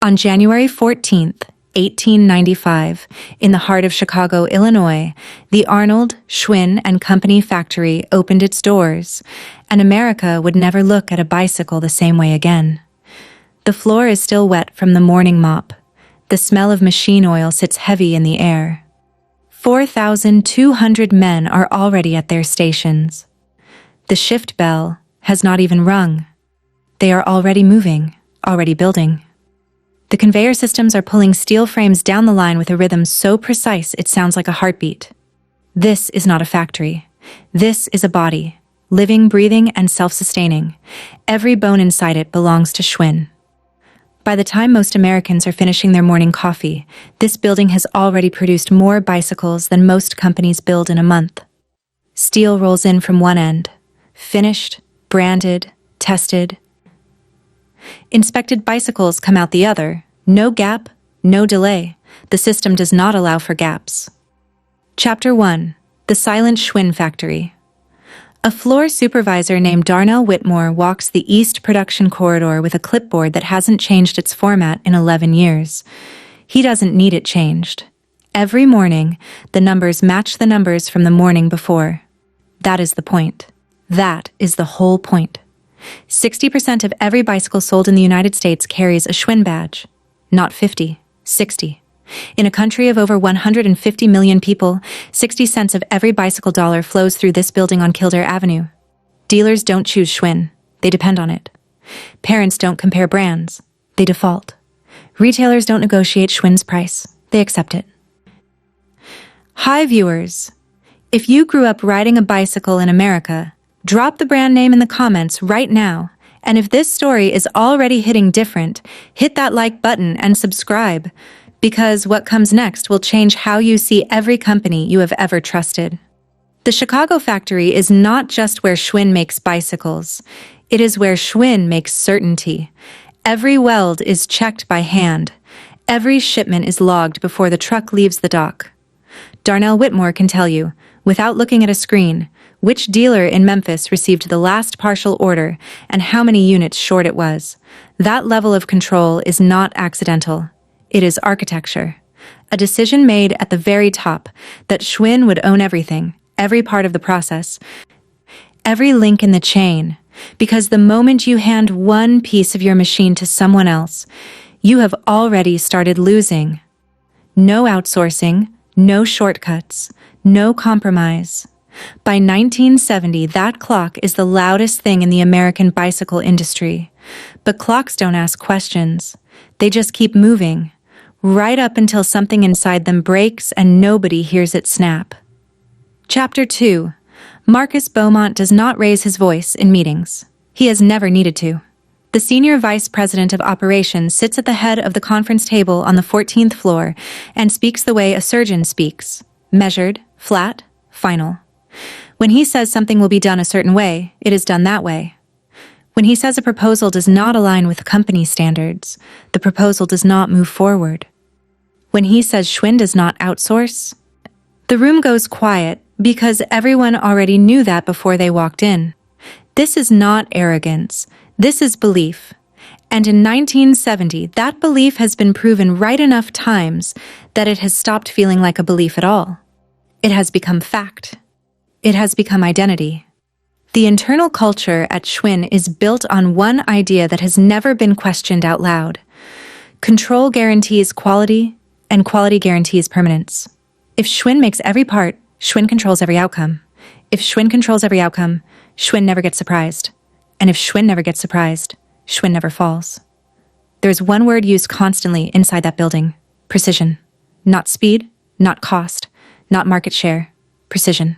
On January 14th, 1895, in the heart of Chicago, Illinois, the Arnold, Schwinn and Company factory opened its doors, and America would never look at a bicycle the same way again. The floor is still wet from the morning mop. The smell of machine oil sits heavy in the air. 4,200 men are already at their stations. The shift bell has not even rung. They are already moving, already building. The conveyor systems are pulling steel frames down the line with a rhythm so precise it sounds like a heartbeat. This is not a factory. This is a body, living, breathing, and self-sustaining. Every bone inside it belongs to Schwinn. By the time most Americans are finishing their morning coffee, this building has already produced more bicycles than most companies build in a month. Steel rolls in from one end, finished, branded, tested. Inspected bicycles come out the other. No gap, no delay. The system does not allow for gaps. Chapter 1. The Silent Schwinn Factory. A floor supervisor named Darnell Whitmore walks the East Production Corridor with a clipboard that hasn't changed its format in 11 years. He doesn't need it changed. Every morning, the numbers match the numbers from the morning before. That is the point. That is the whole point. 60% of every bicycle sold in the United States carries a Schwinn badge. Not 50, 60. In a country of over 150 million people, 60 cents of every bicycle dollar flows through this building on Kildare Avenue. Dealers don't choose Schwinn. They depend on it. Parents don't compare brands. They default. Retailers don't negotiate Schwinn's price. They accept it. Hi, viewers. If you grew up riding a bicycle in America, drop the brand name in the comments right now, and if this story is already hitting different, hit that like button and subscribe, because what comes next will change how you see every company you have ever trusted. The Chicago factory is not just where Schwinn makes bicycles, it is where Schwinn makes certainty. Every weld is checked by hand. Every shipment is logged before the truck leaves the dock. Darnell Whitmore can tell you, without looking at a screen, which dealer in Memphis received the last partial order and how many units short it was. That level of control is not accidental. It is architecture. A decision made at the very top that Schwinn would own everything, every part of the process, every link in the chain, because the moment you hand one piece of your machine to someone else, you have already started losing. No outsourcing, no shortcuts, no compromise. By 1970, that clock is the loudest thing in the American bicycle industry. But clocks don't ask questions. They just keep moving, right up until something inside them breaks and nobody hears it snap. Chapter 2. Marcus Beaumont does not raise his voice in meetings. He has never needed to. The senior vice president of operations sits at the head of the conference table on the 14th floor and speaks the way a surgeon speaks. Measured, flat, final. When he says something will be done a certain way, it is done that way. When he says a proposal does not align with company standards, the proposal does not move forward. When he says Schwinn does not outsource, the room goes quiet because everyone already knew that before they walked in. This is not arrogance. This is belief. And in 1970, that belief has been proven right enough times that it has stopped feeling like a belief at all. It has become fact. It has become identity. The internal culture at Schwinn is built on one idea that has never been questioned out loud. Control guarantees quality, and quality guarantees permanence. If Schwinn makes every part, Schwinn controls every outcome. If Schwinn controls every outcome, Schwinn never gets surprised. And if Schwinn never gets surprised, Schwinn never falls. There's one word used constantly inside that building: precision. Not speed, not cost, not market share. Precision.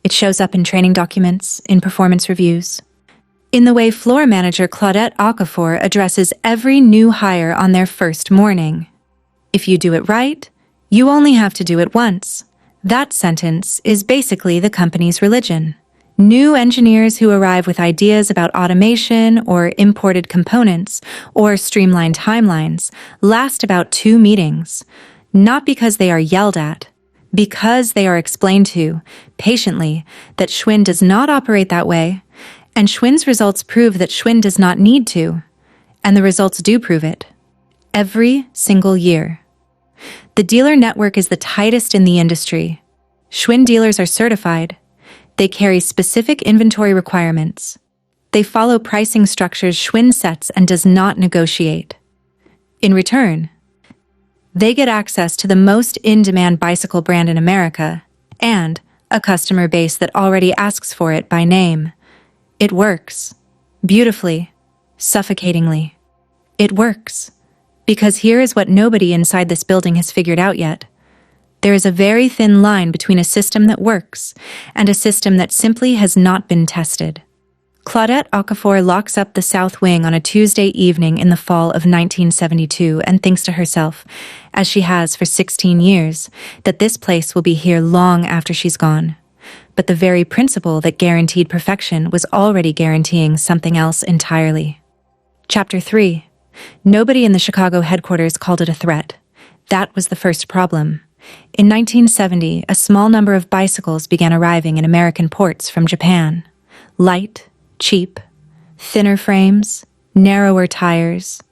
It shows up in training documents, in performance reviews, in the way floor manager Claudette Okafor addresses every new hire on their first morning. If you do it right, you only have to do it once. That sentence is basically the company's religion. New engineers who arrive with ideas about automation or imported components or streamlined timelines last about 2 meetings, not because they are yelled at, because they are explained to, patiently, that Schwinn does not operate that way, and Schwinn's results prove that Schwinn does not need to, and the results do prove it. every single year. The dealer network is the tightest in the industry. Schwinn dealers are certified. They carry specific inventory requirements. They follow pricing structures Schwinn sets and does not negotiate. In return, they get access to the most in-demand bicycle brand in America and a customer base that already asks for it by name. It works. Beautifully. Suffocatingly. It works. Because here is what nobody inside this building has figured out yet. There is a very thin line between a system that works and a system that simply has not been tested. Claudette Okafor locks up the South Wing on a Tuesday evening in the fall of 1972 and thinks to herself, as she has for 16 years, that this place will be here long after she's gone. But the very principle that guaranteed perfection was already guaranteeing something else entirely. Chapter 3. Nobody in the Chicago headquarters called it a threat. That was the first problem. In 1970, a small number of bicycles began arriving in American ports from Japan. Light, cheap, thinner frames, narrower tires,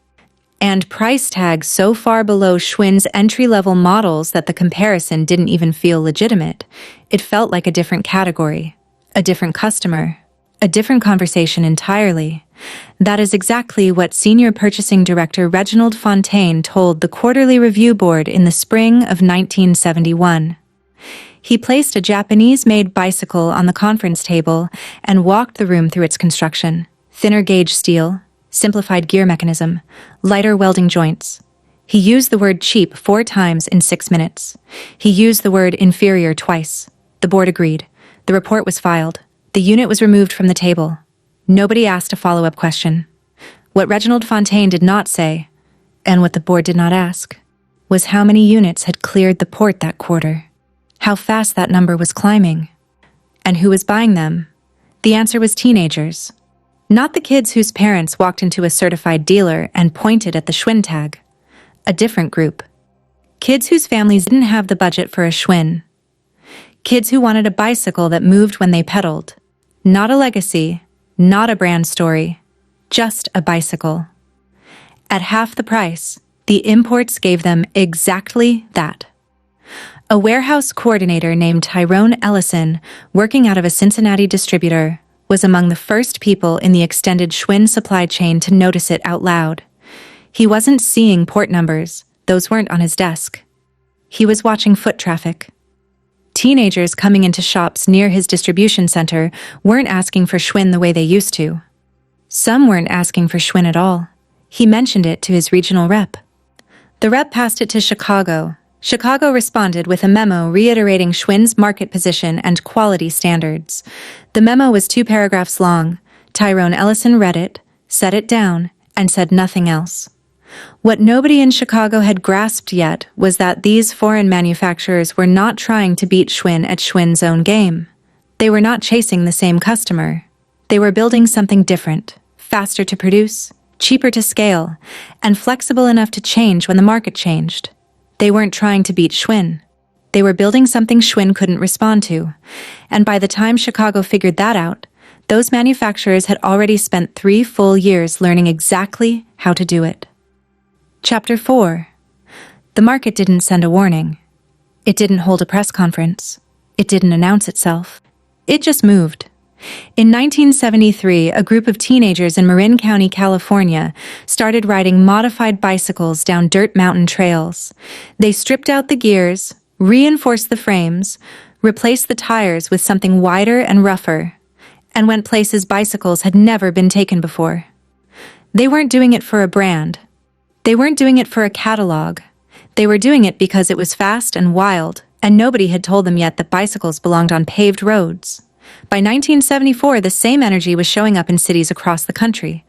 and price tags so far below Schwinn's entry-level models that the comparison didn't even feel legitimate. It felt like a different category, a different customer, a different conversation entirely. That is exactly what Senior Purchasing Director Reginald Fontaine told the Quarterly Review Board in the spring of 1971. He placed a Japanese-made bicycle on the conference table and walked the room through its construction. Thinner gauge steel, simplified gear mechanism, lighter welding joints. He used the word cheap 4 times in 6 minutes. He used the word inferior twice. The board agreed. The report was filed. The unit was removed from the table. Nobody asked a follow-up question. What Reginald Fontaine did not say, and what the board did not ask, was how many units had cleared the port that quarter. How fast that number was climbing. And who was buying them? The answer was teenagers. Not the kids whose parents walked into a certified dealer and pointed at the Schwinn tag. A different group. Kids whose families didn't have the budget for a Schwinn. Kids who wanted a bicycle that moved when they pedaled. Not a legacy, not a brand story, just a bicycle. At half the price, the imports gave them exactly that. A warehouse coordinator named Tyrone Ellison, working out of a Cincinnati distributor, was among the first people in the extended Schwinn supply chain to notice it out loud. He wasn't seeing port numbers, those weren't on his desk. He was watching foot traffic. Teenagers coming into shops near his distribution center weren't asking for Schwinn the way they used to. Some weren't asking for Schwinn at all. He mentioned it to his regional rep. The rep passed it to Chicago. Chicago responded with a memo reiterating Schwinn's market position and quality standards. The memo was 2 paragraphs long. Tyrone Ellison read it, set it down, and said nothing else. What nobody in Chicago had grasped yet was that these foreign manufacturers were not trying to beat Schwinn at Schwinn's own game. They were not chasing the same customer. They were building something different, faster to produce, cheaper to scale, and flexible enough to change when the market changed. They weren't trying to beat Schwinn. They were building something Schwinn couldn't respond to. And by the time Chicago figured that out, those manufacturers had already spent 3 full years learning exactly how to do it. Chapter 4. The market didn't send a warning. It didn't hold a press conference. It didn't announce itself. It just moved. In 1973, a group of teenagers in Marin County, California, started riding modified bicycles down dirt mountain trails. They stripped out the gears, reinforced the frames, replaced the tires with something wider and rougher, and went places bicycles had never been taken before. They weren't doing it for a brand. They weren't doing it for a catalog. They were doing it because it was fast and wild, and nobody had told them yet that bicycles belonged on paved roads. By 1974, the same energy was showing up in cities across the country.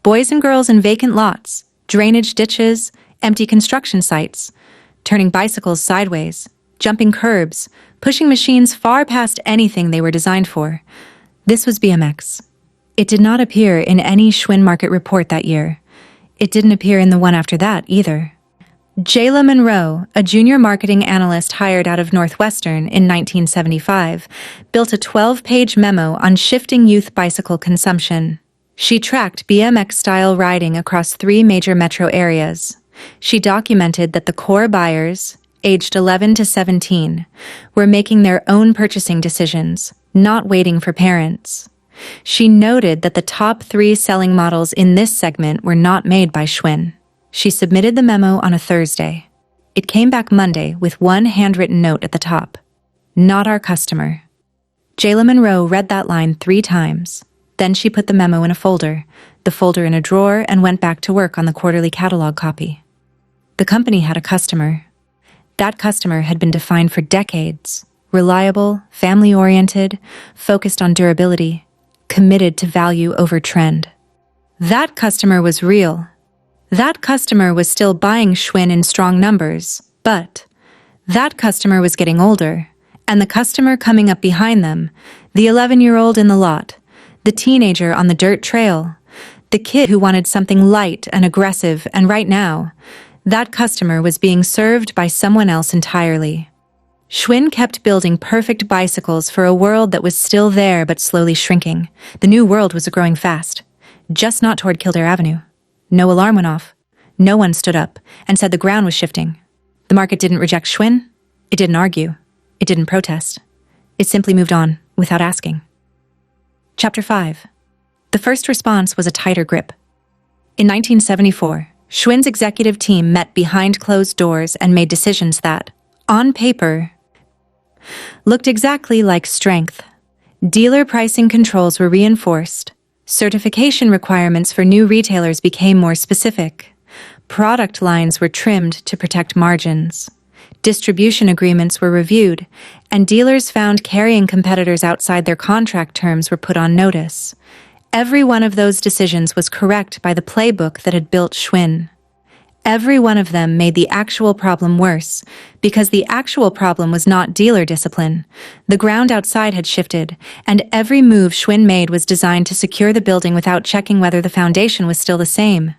Boys and girls in vacant lots, drainage ditches, empty construction sites, turning bicycles sideways, jumping curbs, pushing machines far past anything they were designed for. This was BMX. It did not appear in any Schwinn market report that year. It didn't appear in the one after that either. Jayla Monroe, a junior marketing analyst hired out of Northwestern in 1975, built a 12-page memo on shifting youth bicycle consumption. She tracked BMX-style riding across 3 major metro areas. She documented that the core buyers, aged 11 to 17, were making their own purchasing decisions, not waiting for parents. She noted that the top 3 selling models in this segment were not made by Schwinn. She submitted the memo on a Thursday. It came back Monday with one handwritten note at the top. Not our customer. Jayla Monroe read that line 3 times. Then she put the memo in a folder, the folder in a drawer, and went back to work on the quarterly catalog copy. The company had a customer. That customer had been defined for decades. Reliable, family-oriented, focused on durability, committed to value over trend. That customer was real. That customer was still buying Schwinn in strong numbers, but that customer was getting older, and the customer coming up behind them, the 11-year-old in the lot, the teenager on the dirt trail, the kid who wanted something light and aggressive, and right now, that customer was being served by someone else entirely. Schwinn kept building perfect bicycles for a world that was still there but slowly shrinking. The new world was growing fast, just not toward Kildare Avenue. No alarm went off. No one stood up and said the ground was shifting. The market didn't reject Schwinn. It didn't argue. It didn't protest. It simply moved on without asking. Chapter 5. The first response was a tighter grip. In 1974, Schwinn's executive team met behind closed doors and made decisions that, on paper, looked exactly like strength. Dealer pricing controls were reinforced. Certification requirements for new retailers became more specific. Product lines were trimmed to protect margins. Distribution agreements were reviewed, and dealers found carrying competitors outside their contract terms were put on notice. Every one of those decisions was correct by the playbook that had built Schwinn. Every one of them made the actual problem worse, because the actual problem was not dealer discipline. The ground outside had shifted, and every move Schwinn made was designed to secure the building without checking whether the foundation was still the same.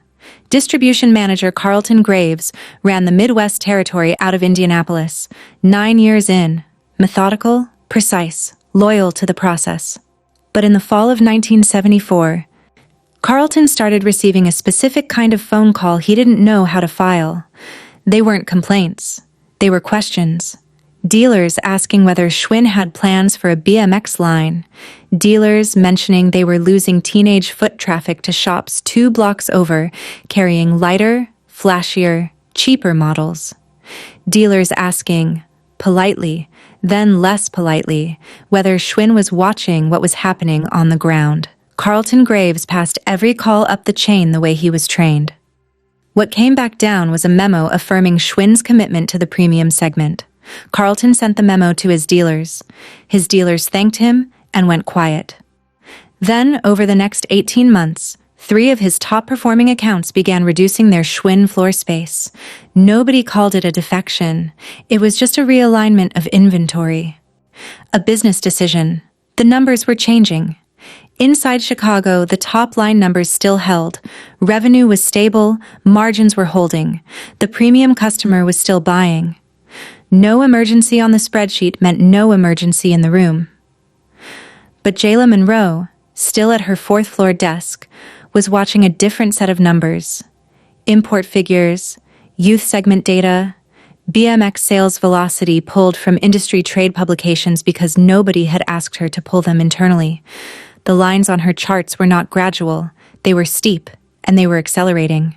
Distribution manager Carlton Graves ran the Midwest territory out of Indianapolis, 9 years in, methodical, precise, loyal to the process. But in the fall of 1974, Carlton started receiving a specific kind of phone call he didn't know how to file. They weren't complaints. They were questions. Dealers asking whether Schwinn had plans for a BMX line. Dealers mentioning they were losing teenage foot traffic to shops 2 blocks over, carrying lighter, flashier, cheaper models. Dealers asking, politely, then less politely, whether Schwinn was watching what was happening on the ground. Carlton Graves passed every call up the chain the way he was trained. What came back down was a memo affirming Schwinn's commitment to the premium segment. Carlton sent the memo to his dealers. His dealers thanked him and went quiet. Then, over the next 18 months, 3 of his top-performing accounts began reducing their Schwinn floor space. Nobody called it a defection. It was just a realignment of inventory. A business decision. The numbers were changing. Inside Chicago, the top-line numbers still held. Revenue was stable, margins were holding. The premium customer was still buying. No emergency on the spreadsheet meant no emergency in the room. But Jayla Monroe, still at her 4th-floor desk, was watching a different set of numbers. Import figures, youth segment data, BMX sales velocity pulled from industry trade publications because nobody had asked her to pull them internally. The lines on her charts were not gradual, they were steep, and they were accelerating.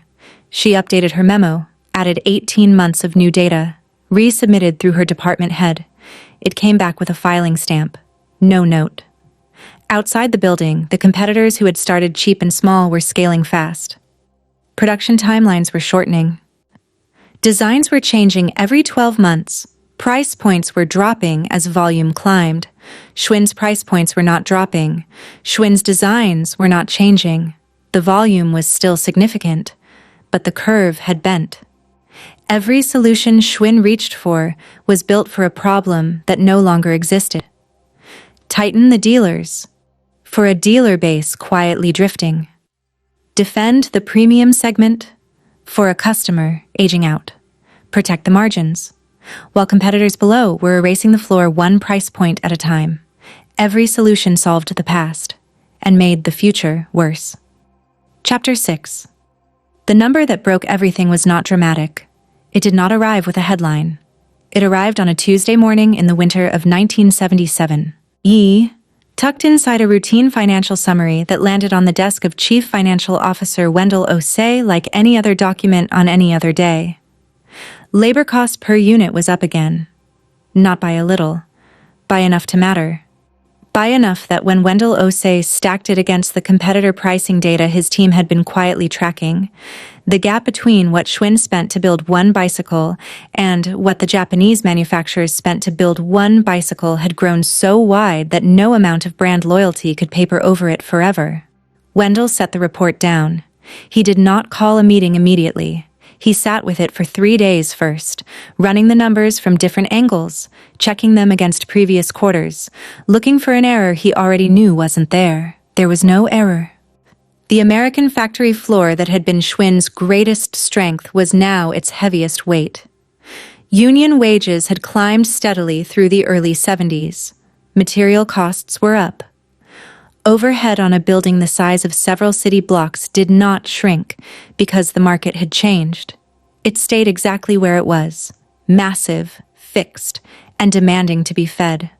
She updated her memo, added 18 months of new data, resubmitted through her department head. It came back with a filing stamp. No note. Outside the building, the competitors who had started cheap and small were scaling fast. Production timelines were shortening. Designs were changing every 12 months. Price points were dropping as volume climbed. Schwinn's price points were not dropping. Schwinn's designs were not changing. The volume was still significant, but the curve had bent. Every solution Schwinn reached for was built for a problem that no longer existed. Tighten the dealers, for a dealer base quietly drifting. Defend the premium segment, for a customer aging out. Protect the margins, while competitors below were erasing the floor one price point at a time. Every solution solved the past and made the future worse. Chapter 6. The number that broke everything was not dramatic. It did not arrive with a headline. It arrived on a Tuesday morning in the winter of 1977. Tucked inside a routine financial summary that landed on the desk of Chief Financial Officer Wendell O'Shea like any other document on any other day. Labor cost per unit was up again. Not by a little. By enough to matter. By enough that when Wendell O'Shea stacked it against the competitor pricing data his team had been quietly tracking, the gap between what Schwinn spent to build one bicycle and what the Japanese manufacturers spent to build one bicycle had grown so wide that no amount of brand loyalty could paper over it forever. Wendell set the report down. He did not call a meeting immediately. He sat with it for 3 days first, running the numbers from different angles, checking them against previous quarters, looking for an error he already knew wasn't there. There was no error. The American factory floor that had been Schwinn's greatest strength was now its heaviest weight. Union wages had climbed steadily through the early 70s. Material costs were up. Overhead on a building the size of several city blocks did not shrink because the market had changed. It stayed exactly where it was, massive, fixed, and demanding to be fed.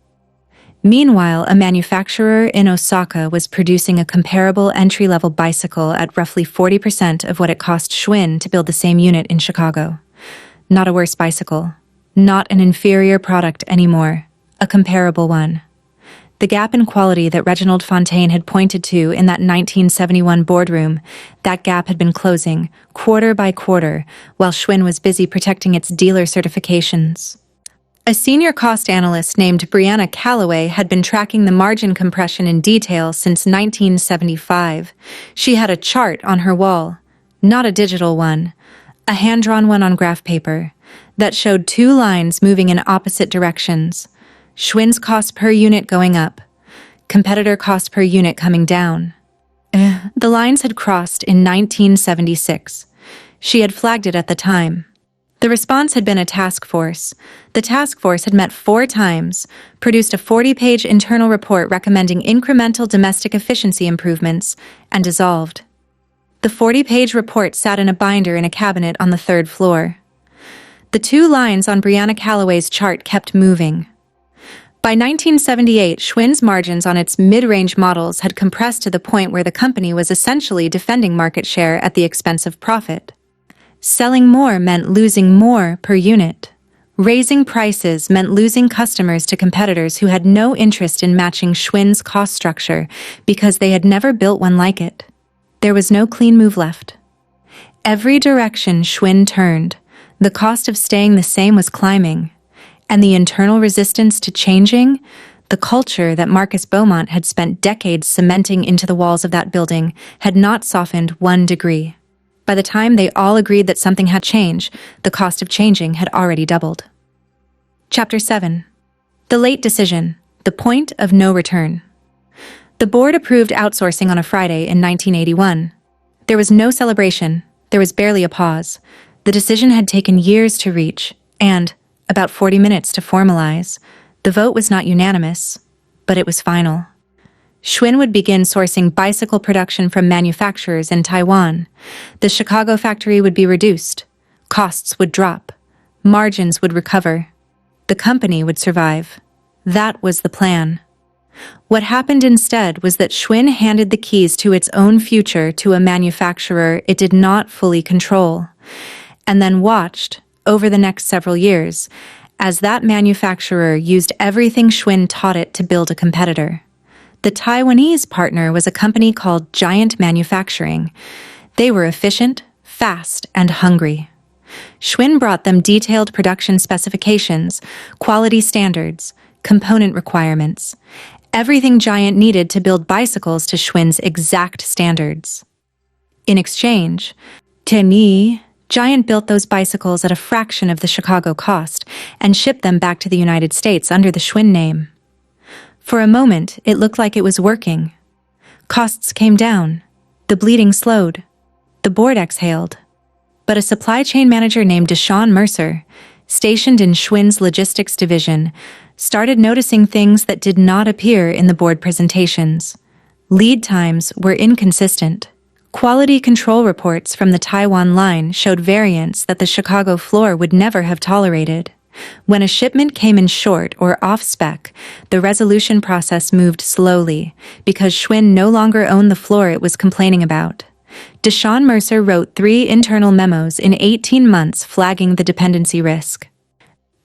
Meanwhile, a manufacturer in Osaka was producing a comparable entry-level bicycle at roughly 40% of what it cost Schwinn to build the same unit in Chicago. Not a worse bicycle. Not an inferior product anymore. A comparable one. The gap in quality that Reginald Fontaine had pointed to in that 1971 boardroom, that gap had been closing, quarter by quarter, while Schwinn was busy protecting its dealer certifications. A senior cost analyst named Brianna Calloway had been tracking the margin compression in detail since 1975. She had a chart on her wall, not a digital one, a hand-drawn one on graph paper, that showed 2 lines moving in opposite directions. Schwinn's cost per unit going up, competitor cost per unit coming down. The lines had crossed in 1976. She had flagged it at the time. The response had been a task force. The task force had met 4 times, produced a 40-page internal report recommending incremental domestic efficiency improvements, and dissolved. The 40-page report sat in a binder in a cabinet on the 3rd floor. The 2 lines on Brianna Calloway's chart kept moving. By 1978, Schwinn's margins on its mid-range models had compressed to the point where the company was essentially defending market share at the expense of profit. Selling more meant losing more per unit. Raising prices meant losing customers to competitors who had no interest in matching Schwinn's cost structure because they had never built one like it. There was no clean move left. Every direction Schwinn turned, the cost of staying the same was climbing. And the internal resistance to changing, the culture that Marcus Beaumont had spent decades cementing into the walls of that building, had not softened 1 degree. By the time they all agreed that something had changed, the cost of changing had already doubled. Chapter 7. The late decision, the point of no return. The board approved outsourcing on a Friday in 1981. There was no celebration, there was barely a pause. The decision had taken years to reach, and about 40 minutes to formalize. The vote was not unanimous, but it was final. Schwinn would begin sourcing bicycle production from manufacturers in Taiwan. The Chicago factory would be reduced. Costs would drop. Margins would recover. The company would survive. That was the plan. What happened instead was that Schwinn handed the keys to its own future to a manufacturer it did not fully control, and then watched, over the next several years, as that manufacturer used everything Schwinn taught it to build a competitor. The Taiwanese partner was a company called Giant Manufacturing. They were efficient, fast, and hungry. Schwinn brought them detailed production specifications, quality standards, component requirements, everything Giant needed to build bicycles to Schwinn's exact standards. In exchange, Giant built those bicycles at a fraction of the Chicago cost and shipped them back to the United States under the Schwinn name. For a moment, it looked like it was working. Costs came down. The bleeding slowed. The board exhaled. But a supply chain manager named Deshaun Mercer, stationed in Schwinn's logistics division, started noticing things that did not appear in the board presentations. Lead times were inconsistent. Quality control reports from the Taiwan line showed variants that the Chicago floor would never have tolerated. When a shipment came in short or off-spec, the resolution process moved slowly because Schwinn no longer owned the floor it was complaining about. Deshaun Mercer wrote 3 internal memos in 18 months flagging the dependency risk.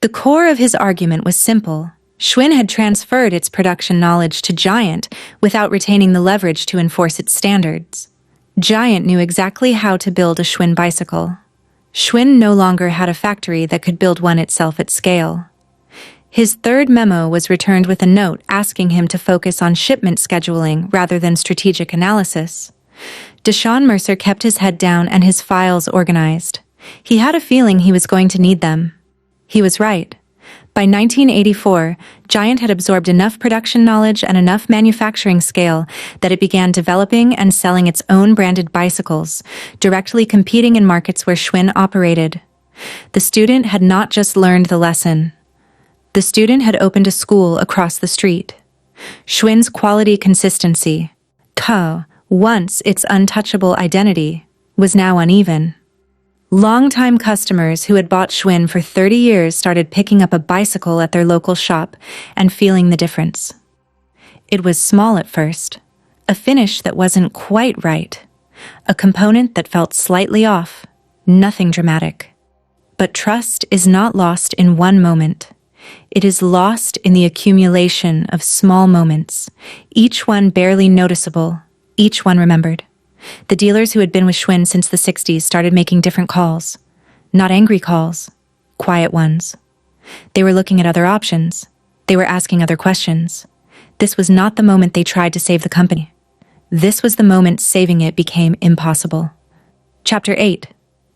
The core of his argument was simple. Schwinn had transferred its production knowledge to Giant without retaining the leverage to enforce its standards. Giant knew exactly how to build a Schwinn bicycle. Schwinn no longer had a factory that could build one itself at scale. His third memo was returned with a note asking him to focus on shipment scheduling rather than strategic analysis. Deshaun Mercer kept his head down and his files organized. He had a feeling he was going to need them. He was right. By 1984, Giant had absorbed enough production knowledge and enough manufacturing scale that it began developing and selling its own branded bicycles, directly competing in markets where Schwinn operated. The student had not just learned the lesson. The student had opened a school across the street. Schwinn's quality consistency, once its untouchable identity, was now uneven. Longtime customers who had bought Schwinn for 30 years started picking up a bicycle at their local shop and feeling the difference. It was small at first, a finish that wasn't quite right, a component that felt slightly off, nothing dramatic. But trust is not lost in one moment. It is lost in the accumulation of small moments, each one barely noticeable, each one remembered. The dealers who had been with Schwinn since the 60s started making different calls. Not angry calls, quiet ones. They were looking at other options. They were asking other questions. This was not the moment they tried to save the company. This was the moment saving it became impossible. Chapter 8.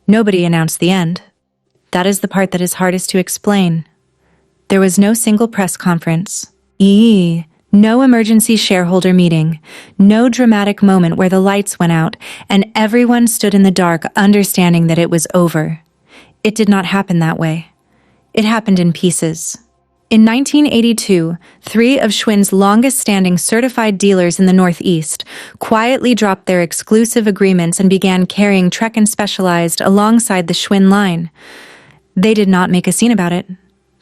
Nobody announced the end. That is the part that is hardest to explain. There was no single press conference. No emergency shareholder meeting, no dramatic moment where the lights went out and everyone stood in the dark understanding that it was over. It did not happen that way. It happened in pieces. In 1982, 3 of Schwinn's longest-standing certified dealers in the Northeast quietly dropped their exclusive agreements and began carrying Trek and Specialized alongside the Schwinn line. They did not make a scene about it.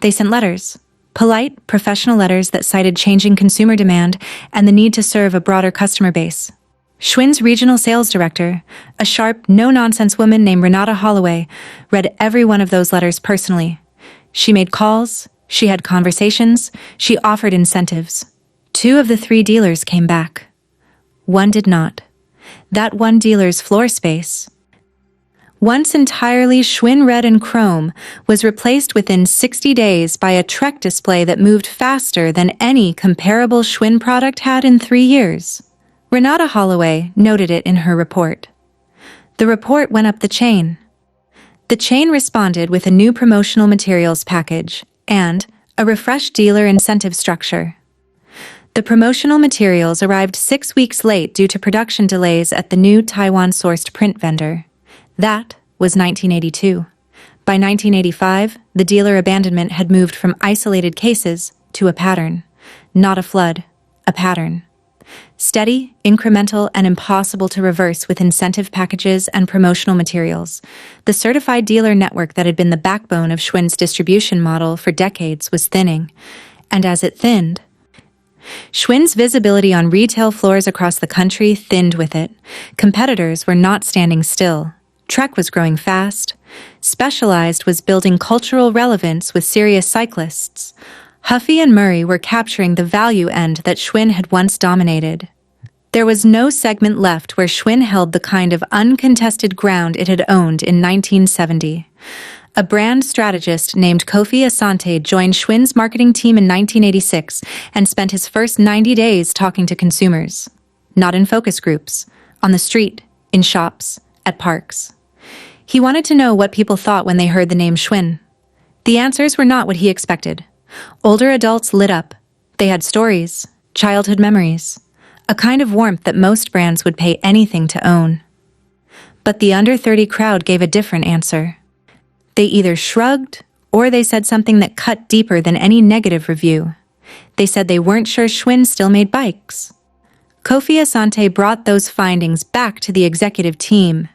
They sent letters. Polite, professional letters that cited changing consumer demand and the need to serve a broader customer base. Schwinn's regional sales director, a sharp, no-nonsense woman named Renata Holloway, read every one of those letters personally. She made calls, she had conversations, she offered incentives. 2 of the 3 dealers came back. One did not. That one dealer's floor space, once entirely Schwinn red and chrome, was replaced within 60 days by a Trek display that moved faster than any comparable Schwinn product had in 3 years. Renata Holloway noted it in her report. The report went up the chain. The chain responded with a new promotional materials package and a refreshed dealer incentive structure. The promotional materials arrived 6 weeks late due to production delays at the new Taiwan-sourced print vendor. That was 1982. By 1985, the dealer abandonment had moved from isolated cases to a pattern. Not a flood, a pattern. Steady, incremental, and impossible to reverse with incentive packages and promotional materials. The certified dealer network that had been the backbone of Schwinn's distribution model for decades was thinning. And as it thinned, Schwinn's visibility on retail floors across the country thinned with it. Competitors were not standing still. Trek was growing fast. Specialized was building cultural relevance with serious cyclists. Huffy and Murray were capturing the value end that Schwinn had once dominated. There was no segment left where Schwinn held the kind of uncontested ground it had owned in 1970. A brand strategist named Kofi Asante joined Schwinn's marketing team in 1986 and spent his first 90 days talking to consumers. Not in focus groups, on the street, in shops, at parks. He wanted to know what people thought when they heard the name Schwinn. The answers were not what he expected. Older adults lit up. They had stories, childhood memories, a kind of warmth that most brands would pay anything to own. But the under 30 crowd gave a different answer. They either shrugged or they said something that cut deeper than any negative review. They said they weren't sure Schwinn still made bikes. Kofi Asante brought those findings back to the executive team.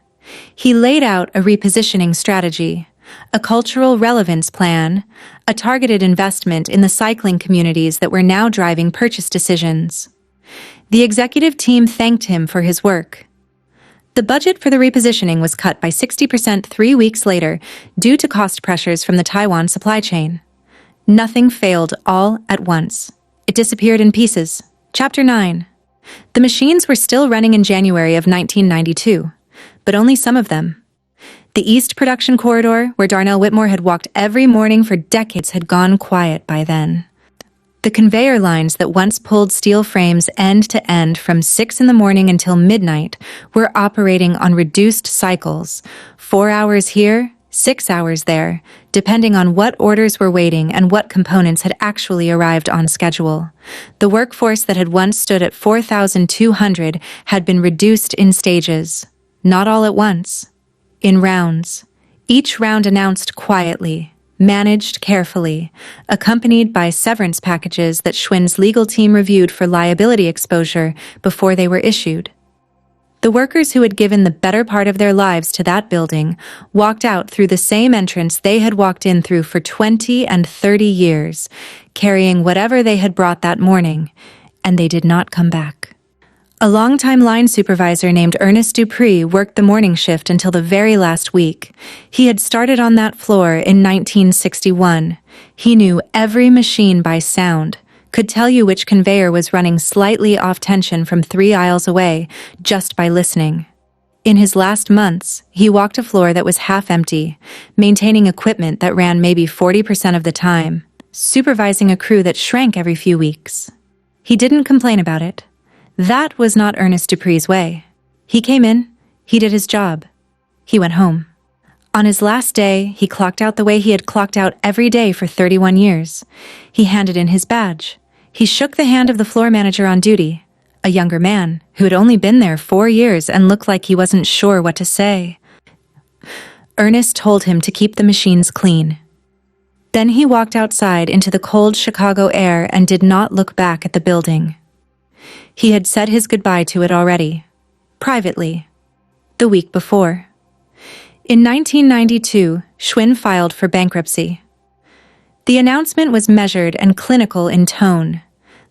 He laid out a repositioning strategy, a cultural relevance plan, a targeted investment in the cycling communities that were now driving purchase decisions. The executive team thanked him for his work. The budget for the repositioning was cut by 60% 3 weeks later due to cost pressures from the Taiwan supply chain. Nothing failed all at once. It disappeared in pieces. Chapter 9. The machines were still running in January of 1992, but only some of them. The East Production Corridor, where Darnell Whitmore had walked every morning for decades, had gone quiet by then. The conveyor lines that once pulled steel frames end to end from 6 in the morning until midnight were operating on reduced cycles, 4 hours here, 6 hours there, depending on what orders were waiting and what components had actually arrived on schedule. The workforce that had once stood at 4,200 had been reduced in stages, not all at once, in rounds. Each round announced quietly, managed carefully, accompanied by severance packages that Schwinn's legal team reviewed for liability exposure before they were issued. The workers who had given the better part of their lives to that building walked out through the same entrance they had walked in through for 20 and 30 years, carrying whatever they had brought that morning, and they did not come back. A longtime line supervisor named Ernest Dupree worked the morning shift until the very last week. He had started on that floor in 1961. He knew every machine by sound, could tell you which conveyor was running slightly off tension from 3 aisles away just by listening. In his last months, he walked a floor that was half empty, maintaining equipment that ran maybe 40% of the time, supervising a crew that shrank every few weeks. He didn't complain about it. That was not Ernest Dupree's way. He came in, he did his job. He went home. On his last day, he clocked out the way he had clocked out every day for 31 years. He handed in his badge. He shook the hand of the floor manager on duty, a younger man who had only been there 4 years and looked like he wasn't sure what to say. Ernest told him to keep the machines clean. Then he walked outside into the cold Chicago air and did not look back at the building. He had said his goodbye to it already, privately, the week before. In 1992, Schwinn filed for bankruptcy. The announcement was measured and clinical in tone,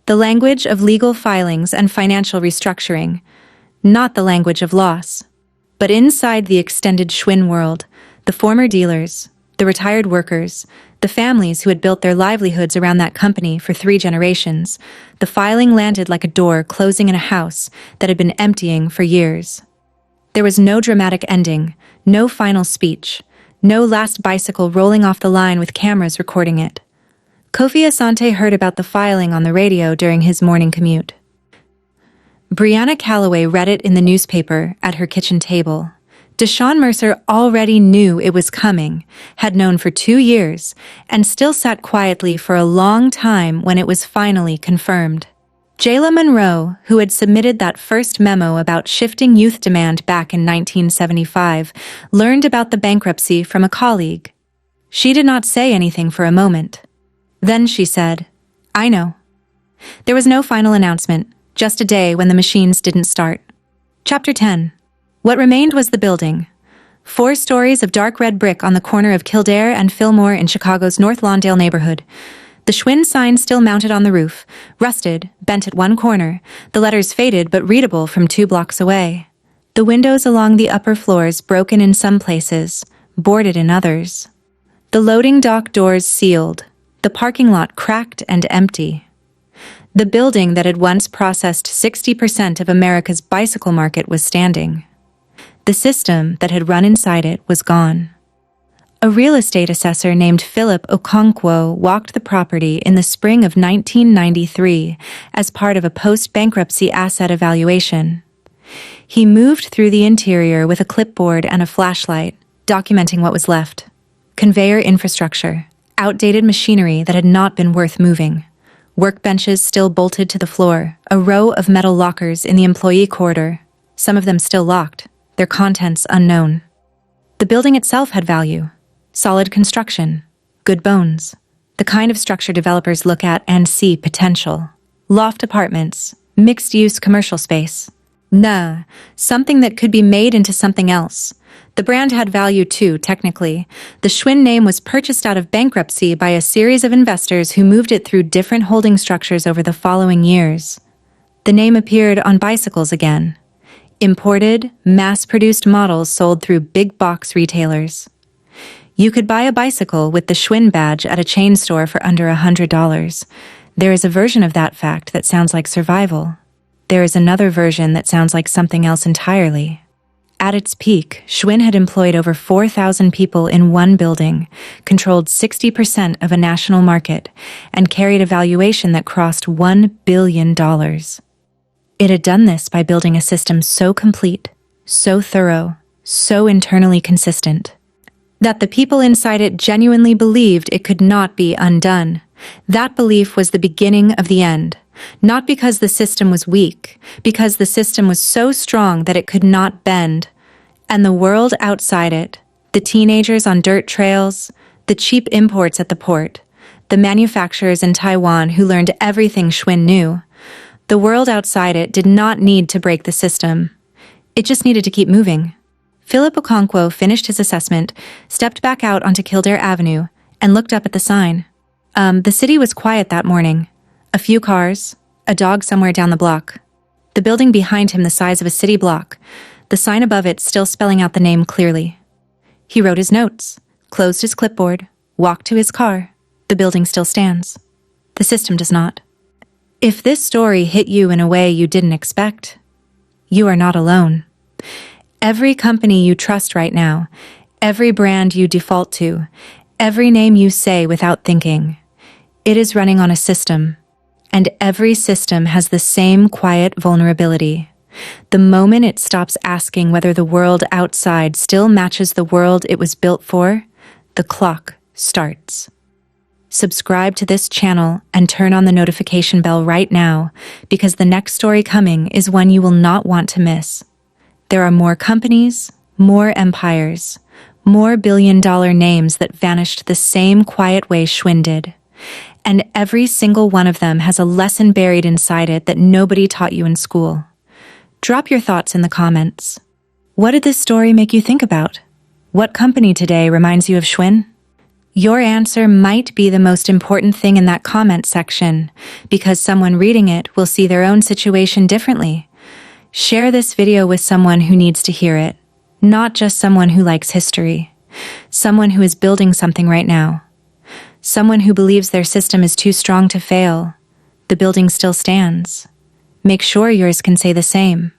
the language of legal filings and financial restructuring, not the language of loss. But inside the extended Schwinn world, the former dealers, the retired workers, the families who had built their livelihoods around that company for 3 generations, the filing landed like a door closing in a house that had been emptying for years. There was no dramatic ending, no final speech, no last bicycle rolling off the line with cameras recording it. Kofi Asante heard about the filing on the radio during his morning commute. Brianna Calloway read it in the newspaper at her kitchen table. Deshaun Mercer already knew it was coming, had known for 2 years, and still sat quietly for a long time when it was finally confirmed. Jayla Monroe, who had submitted that first memo about shifting youth demand back in 1975, learned about the bankruptcy from a colleague. She did not say anything for a moment. Then she said, "I know." There was no final announcement, just a day when the machines didn't start. Chapter 10. What remained was the building. 4 stories of dark red brick on the corner of Kildare and Fillmore in Chicago's North Lawndale neighborhood. The Schwinn sign still mounted on the roof, rusted, bent at one corner, the letters faded but readable from 2 blocks away. The windows along the upper floors broken in some places, boarded in others. The loading dock doors sealed, the parking lot cracked and empty. The building that had once processed 60% of America's bicycle market was standing. The system that had run inside it was gone. A real estate assessor named Philip Okonkwo walked the property in the spring of 1993 as part of a post-bankruptcy asset evaluation. He moved through the interior with a clipboard and a flashlight, documenting what was left. Conveyor infrastructure, outdated machinery that had not been worth moving, workbenches still bolted to the floor, a row of metal lockers in the employee corridor, some of them still locked, their contents unknown. The building itself had value. Solid construction, good bones, the kind of structure developers look at and see potential. Loft apartments, Mixed-use commercial space. Nah, something that could be made into something else. The brand had value too, technically. The Schwinn name was purchased out of bankruptcy by a series of investors who moved it through different holding structures over the following years. The name appeared on bicycles again. Imported, mass-produced models sold through big-box retailers. You could buy a bicycle with the Schwinn badge at a chain store for under $100. There is a version of that fact that sounds like survival. There is another version that sounds like something else entirely. At its peak, Schwinn had employed over 4,000 people in one building, controlled 60% of a national market, and carried a valuation that crossed $1 billion. It had done this by building a system so complete, so thorough, so internally consistent, that the people inside it genuinely believed it could not be undone. That belief was the beginning of the end. Not because the system was weak, because the system was so strong that it could not bend. And the world outside it, the teenagers on dirt trails, the cheap imports at the port, the manufacturers in Taiwan who learned everything Schwinn knew, the world outside it did not need to break the system. It just needed to keep moving. Philip Okonkwo finished his assessment, stepped back out onto Kildare Avenue, and looked up at the sign. The city was quiet that morning. A few cars, a dog somewhere down the block. The building behind him the size of a city block, the sign above it still spelling out the name clearly. He wrote his notes, closed his clipboard, walked to his car. The building still stands. The system does not. If this story hit you in a way you didn't expect, you are not alone. Every company you trust right now, every brand you default to, every name you say without thinking, it is running on a system. And every system has the same quiet vulnerability. The moment it stops asking whether the world outside still matches the world it was built for, the clock starts. Subscribe to this channel and turn on the notification bell right now, because the next story coming is one you will not want to miss. There are more companies, more empires, more billion-dollar names that vanished the same quiet way Schwinn did. And every single one of them has a lesson buried inside it that nobody taught you in school. Drop your thoughts in the comments. What did this story make you think about? What company today reminds you of Schwinn? Your answer might be the most important thing in that comment section, because someone reading it will see their own situation differently. Share this video with someone who needs to hear it, not just someone who likes history, someone who is building something right now. Someone who believes their system is too strong to fail. The building still stands. Make sure yours can say the same.